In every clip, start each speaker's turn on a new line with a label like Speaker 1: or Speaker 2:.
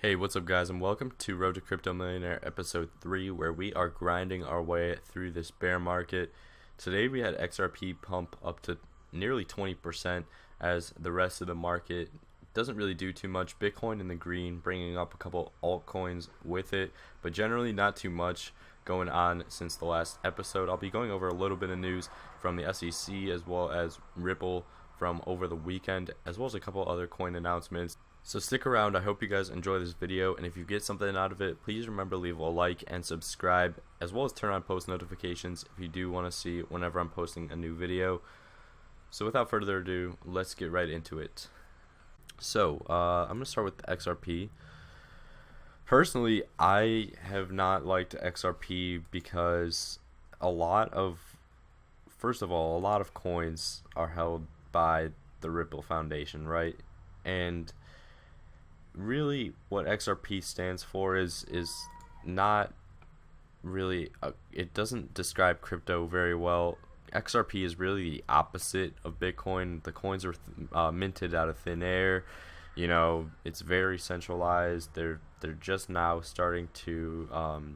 Speaker 1: Hey, what's up, guys, and welcome to Road to Crypto Millionaire episode 3, where we are grinding our way through this bear market. Today we had XRP pump up to nearly 20% as the rest of the market doesn't really do too much. Bitcoin in the green, bringing up a couple altcoins with it, but generally not too much going on since the last episode. I'll be going over a little bit of news from the SEC as well as Ripple from over the weekend, as well as a couple other coin announcements. So stick around. I hope you guys enjoy this video, and if you get something out of it, please remember to leave a like and subscribe, as well as turn on post notifications if you do want to see whenever I'm posting a new video. So without further ado, let's get right into it. So I'm going to start with XRP. Personally, I have not liked XRP because first of all, a lot of coins are held by the Ripple Foundation, right? And really what XRP stands for is not really it doesn't describe crypto very well. XRP is really the opposite of Bitcoin. The coins are minted out of thin air. It's very centralized. They're just now starting to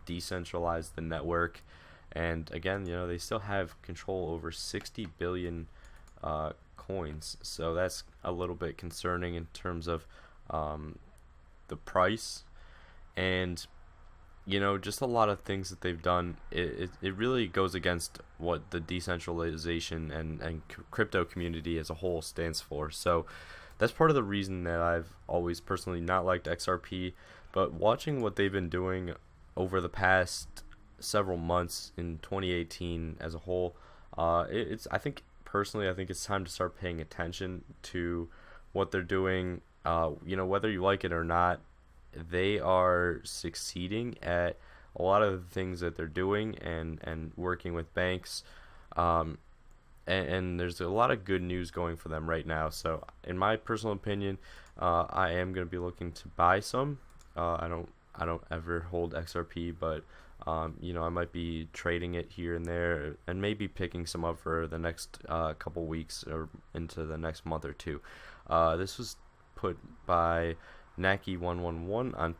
Speaker 1: decentralize the network, and again, they still have control over 60 billion coins. So that's a little bit concerning in terms of the price, and just a lot of things that they've done. It really goes against what the decentralization and crypto community as a whole stands for. So that's part of the reason that I've always personally not liked XRP. But watching what they've been doing over the past several months in 2018 as a whole, I think it's time to start paying attention to what they're doing. Whether you like it or not, they are succeeding at a lot of the things that they're doing and working with banks. And there's a lot of good news going for them right now. So in my personal opinion, I am going to be looking to buy some. I don't ever hold XRP, but I might be trading it here and there, and maybe picking some up for the next couple weeks or into the next month or two. This was put by Naki111 on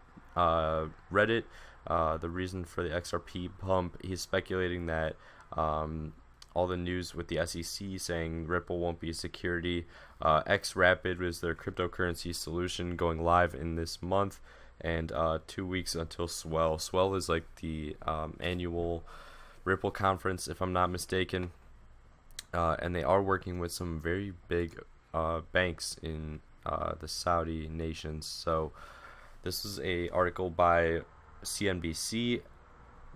Speaker 1: Reddit. The reason for the XRP pump, he's speculating that all the news with the SEC saying Ripple won't be a security. XRapid was their cryptocurrency solution going live in this month, and 2 weeks until Swell. Swell is like the annual Ripple conference, if I'm not mistaken, and they are working with some very big banks in the Saudi nations. So this is a article by CNBC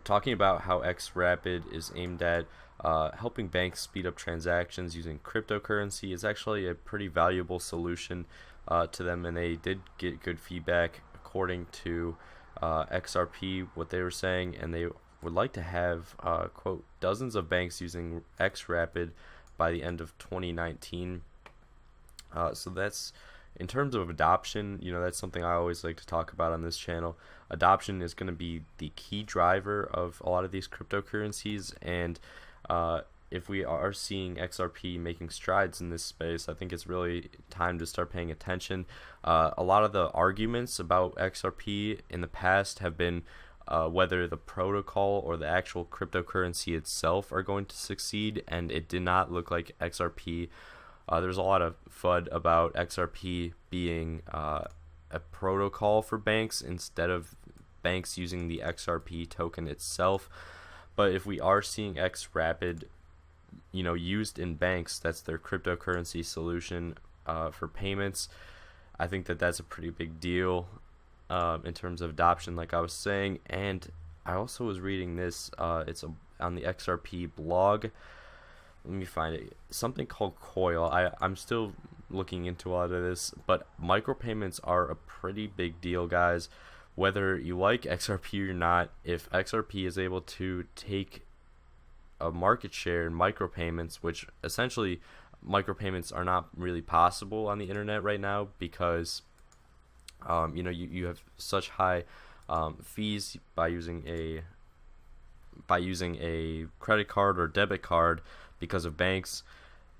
Speaker 1: talking about how XRapid is aimed at helping banks speed up transactions using cryptocurrency. It's actually a pretty valuable solution to them, and they did get good feedback according to XRP, what they were saying, and they would like to have quote, dozens of banks using XRapid by the end of 2019. So that's, in terms of adoption, that's something I always like to talk about on this channel. Adoption is going to be the key driver of a lot of these cryptocurrencies, and if we are seeing XRP making strides in this space, I think it's really time to start paying attention. A lot of the arguments about XRP in the past have been whether the protocol or the actual cryptocurrency itself are going to succeed, and it did not look like XRP. There's a lot of FUD about XRP being a protocol for banks instead of banks using the XRP token itself. But if we are seeing XRapid, used in banks, that's their cryptocurrency solution for payments, I think that that's a pretty big deal in terms of adoption, like I was saying. And I also was reading this, it's on the XRP blog. Let me find it. Something called Coil. I'm still looking into a lot of this, but micropayments are a pretty big deal, guys. Whether you like XRP or not, if XRP is able to take a market share in micropayments, which essentially micropayments are not really possible on the internet right now because you have such high fees by using a credit card or debit card because of banks,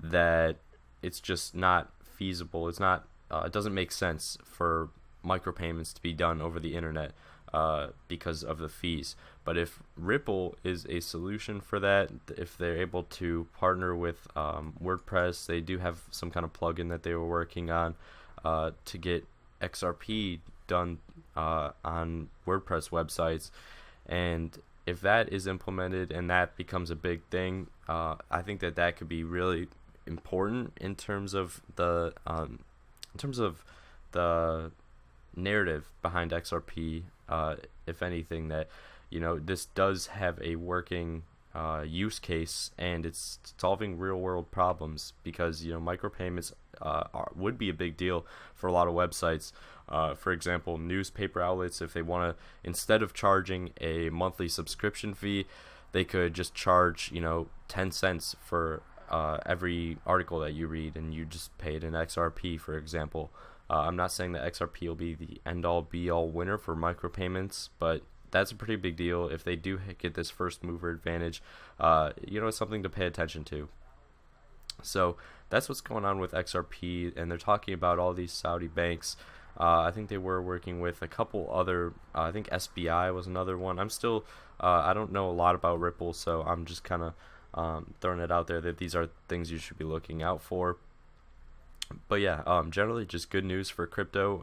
Speaker 1: that it's just not feasible. It doesn't make sense for micropayments to be done over the internet because of the fees. But if Ripple is a solution for that, if they're able to partner with WordPress, they do have some kind of plugin that they were working on to get XRP done on WordPress websites. And if that is implemented and that becomes a big thing, I think that that could be really important in terms of the narrative behind XRP. If anything, that this does have a working use case and it's solving real world problems, because micropayments would be a big deal for a lot of websites. For example, newspaper outlets, if they want to, instead of charging a monthly subscription fee, they could just charge 10 cents for every article that you read, and you just pay it in XRP, for example. I'm not saying that XRP will be the end-all be-all winner for micropayments, but that's a pretty big deal. If they do get this first mover advantage, it's something to pay attention to. So that's what's going on with XRP, and they're talking about all these Saudi banks. I think they were working with a couple other, I think SBI was another one. I'm still, I don't know a lot about Ripple, so I'm just kind of throwing it out there that these are things you should be looking out for. But yeah, generally just good news for crypto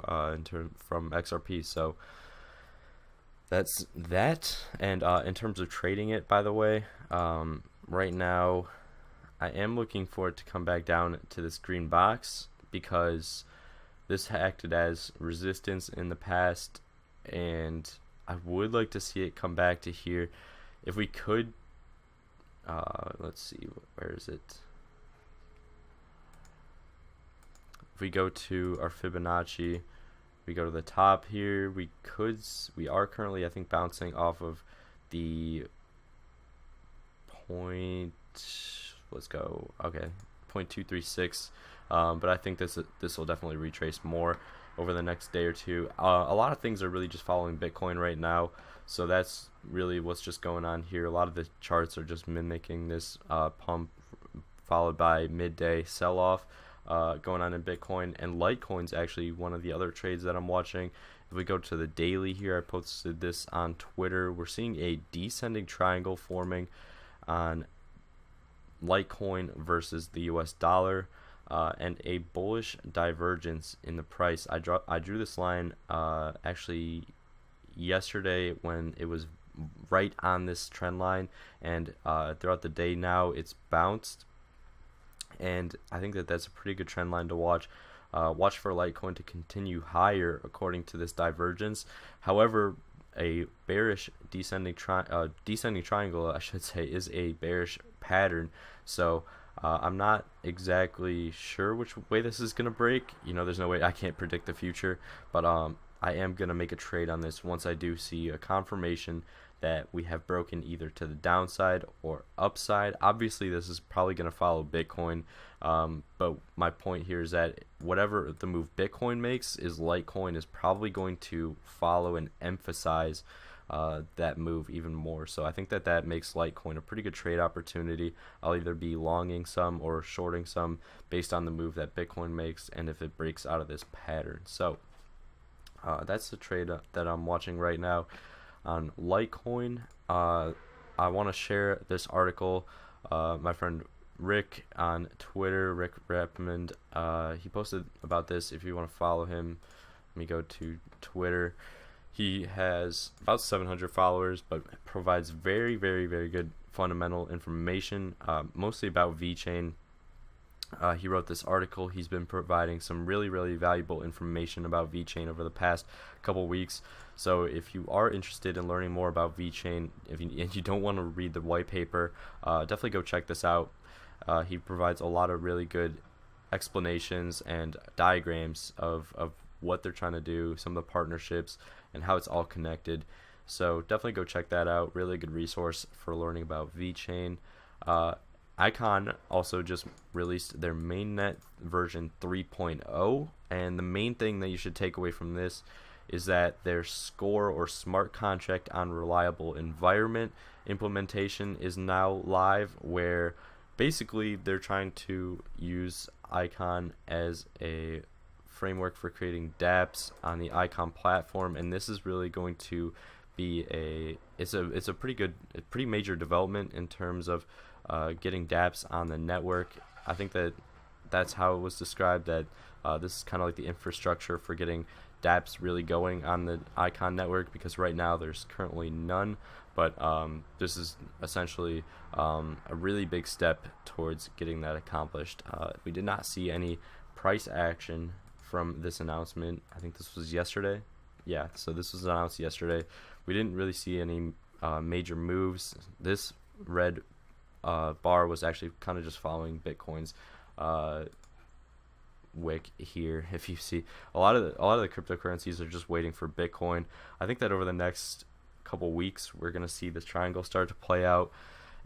Speaker 1: from XRP. So that's that. And in terms of trading it, by the way, right now I am looking for it to come back down to this green box, because this acted as resistance in the past, and I would like to see it come back to here. If we could, let's see, where is it? If we go to our Fibonacci, we go to the top here, we are currently, I think, bouncing off of the point, let's go, okay, 0.236, but I think this will definitely retrace more over the next day or two. A lot of things are really just following Bitcoin right now, so that's really what's just going on here. A lot of the charts are just mimicking this pump followed by midday sell-off going on in Bitcoin. And Litecoin's actually one of the other trades that I'm watching. If we go to the daily here, I posted this on Twitter. We're seeing a descending triangle forming on Litecoin versus the US dollar, and a bullish divergence in the price. I drew this line actually yesterday when it was right on this trend line, and throughout the day now it's bounced, and I think that that's a pretty good trend line to watch. Watch for Litecoin to continue higher according to this divergence. However, a bearish descending triangle, I should say, is a bearish pattern. So I'm not exactly sure which way this is going to break. There's no way, I can't predict the future, but I am going to make a trade on this once I do see a confirmation that we have broken either to the downside or upside. Obviously, this is probably going to follow Bitcoin, but my point here is that whatever the move Bitcoin makes, is Litecoin is probably going to follow and emphasize that move even more. So I think that that makes Litecoin a pretty good trade opportunity. I'll either be longing some or shorting some based on the move that Bitcoin makes, and if it breaks out of this pattern. So that's the trade that I'm watching right now on Litecoin. I want to share this article. My friend Rick on Twitter, Rick Repmond, he posted about this. If you want to follow him, let me go to Twitter. He has about 700 followers, but provides very, very, very good fundamental information, mostly about VeChain. He wrote this article. He's been providing some really, really valuable information about VeChain over the past couple weeks. So if you are interested in learning more about VeChain, and you don't want to read the white paper, definitely go check this out. He provides a lot of really good explanations and diagrams of what they're trying to do, some of the partnerships, and how it's all connected. So definitely go check that out. Really good resource for learning about VeChain. Icon also just released their mainnet version 3.0, and the main thing that you should take away from this is that their score or smart contract on reliable environment implementation is now live, where basically they're trying to use Icon as a framework for creating dApps on the Icon platform, and this is really going to be it's a pretty major development in terms of getting dApps on the network. I think that's how it was described, that this is kind of like the infrastructure for getting dApps really going on the Icon network, because right now there's currently none. But this is essentially a really big step towards getting that accomplished. We did not see any price action from this announcement. I think this was yesterday. Yeah, so this was announced yesterday. We didn't really see any major moves. This red bar was actually kind of just following Bitcoin's wick here. If you see, a lot of the cryptocurrencies are just waiting for Bitcoin. I think that over the next couple weeks we're gonna see this triangle start to play out,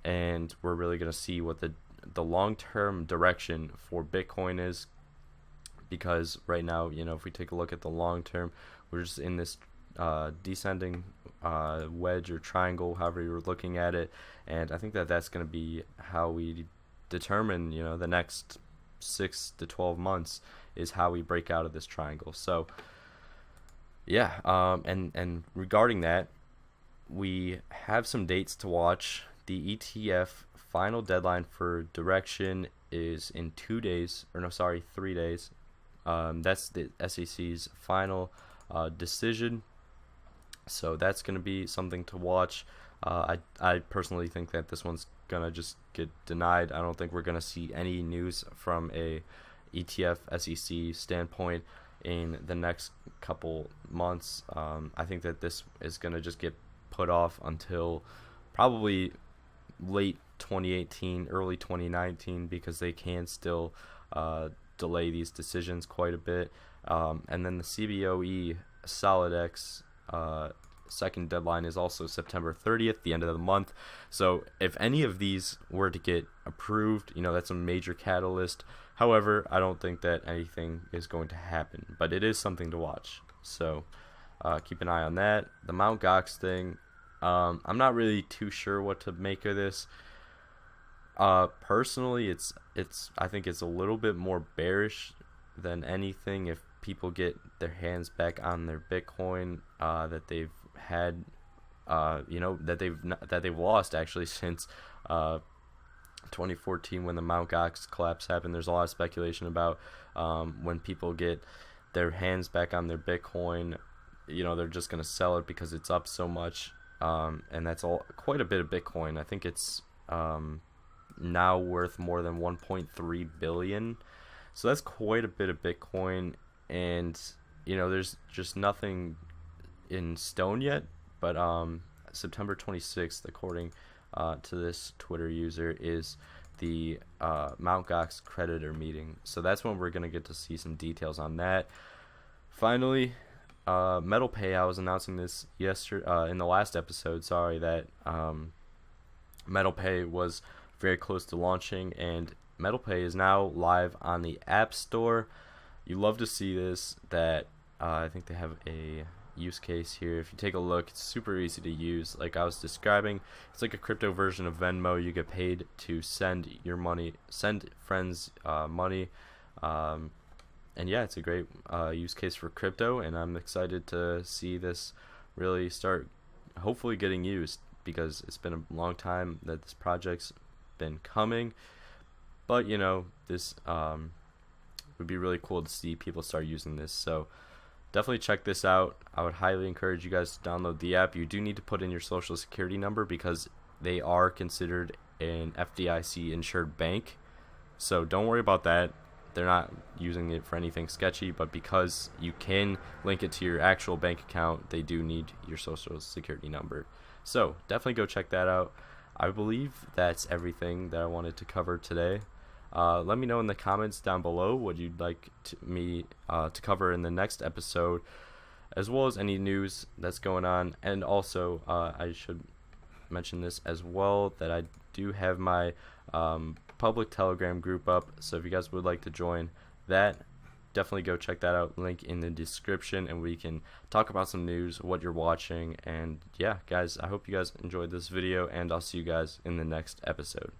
Speaker 1: and we're really gonna see what the long-term direction for Bitcoin is. Because right now, if we take a look at the long term, we're just in this descending wedge or triangle, however you're looking at it, and I think that that's going to be how we determine, the next 6 to 12 months is how we break out of this triangle. So yeah, and regarding that, we have some dates to watch. The ETF final deadline for direction is in 3 days. That's the SEC's final decision, so that's going to be something to watch. I personally think that this one's going to just get denied. I don't think we're going to see any news from a ETF SEC standpoint in the next couple months. I think that this is going to just get put off until probably late 2018, early 2019, because they can still delay these decisions quite a bit. And then the CBOE SolidX second deadline is also September 30th, the end of the month. So if any of these were to get approved, that's a major catalyst. However, I don't think that anything is going to happen, but it is something to watch. So keep an eye on that. The Mt. Gox thing, I'm not really too sure what to make of this. Personally, I think it's a little bit more bearish than anything. If people get their hands back on their Bitcoin that they've had, that they've lost actually since 2014 when the Mt. Gox collapse happened. There's a lot of speculation about when people get their hands back on their Bitcoin, they're just gonna sell it because it's up so much, and that's quite a bit of Bitcoin. I think it's now worth more than 1.3 billion, so that's quite a bit of Bitcoin. And there's just nothing in stone yet, but September 26th, according to this Twitter user, is the Mt. Gox creditor meeting, so that's when we're gonna get to see some details on that. Finally, MetalPay, I was announcing this yesterday in the last episode, that MetalPay was very close to launching, and MetalPay is now live on the App Store. You love to see this, that I think they have a use case here. If you take a look, it's super easy to use. Like I was describing, it's like a crypto version of Venmo. You get paid to send friends money, and yeah, it's a great use case for crypto, and I'm excited to see this really start hopefully getting used, because it's been a long time that this project's been coming. But this would be really cool to see people start using this, so definitely check this out. I would highly encourage you guys to download the app. You do need to put in your social security number, because they are considered an FDIC insured bank, so don't worry about that. They're not using it for anything sketchy, but because you can link it to your actual bank account, they do need your social security number. So definitely go check that out. I believe that's everything that I wanted to cover today. Let me know in the comments down below what you'd like me to cover in the next episode, as well as any news that's going on. And also, I should mention this as well, that I do have my public Telegram group up, so if you guys would like to join that, definitely go check that out. Link in the description, and we can talk about some news, what you're watching. And yeah, guys, I hope you guys enjoyed this video, and I'll see you guys in the next episode.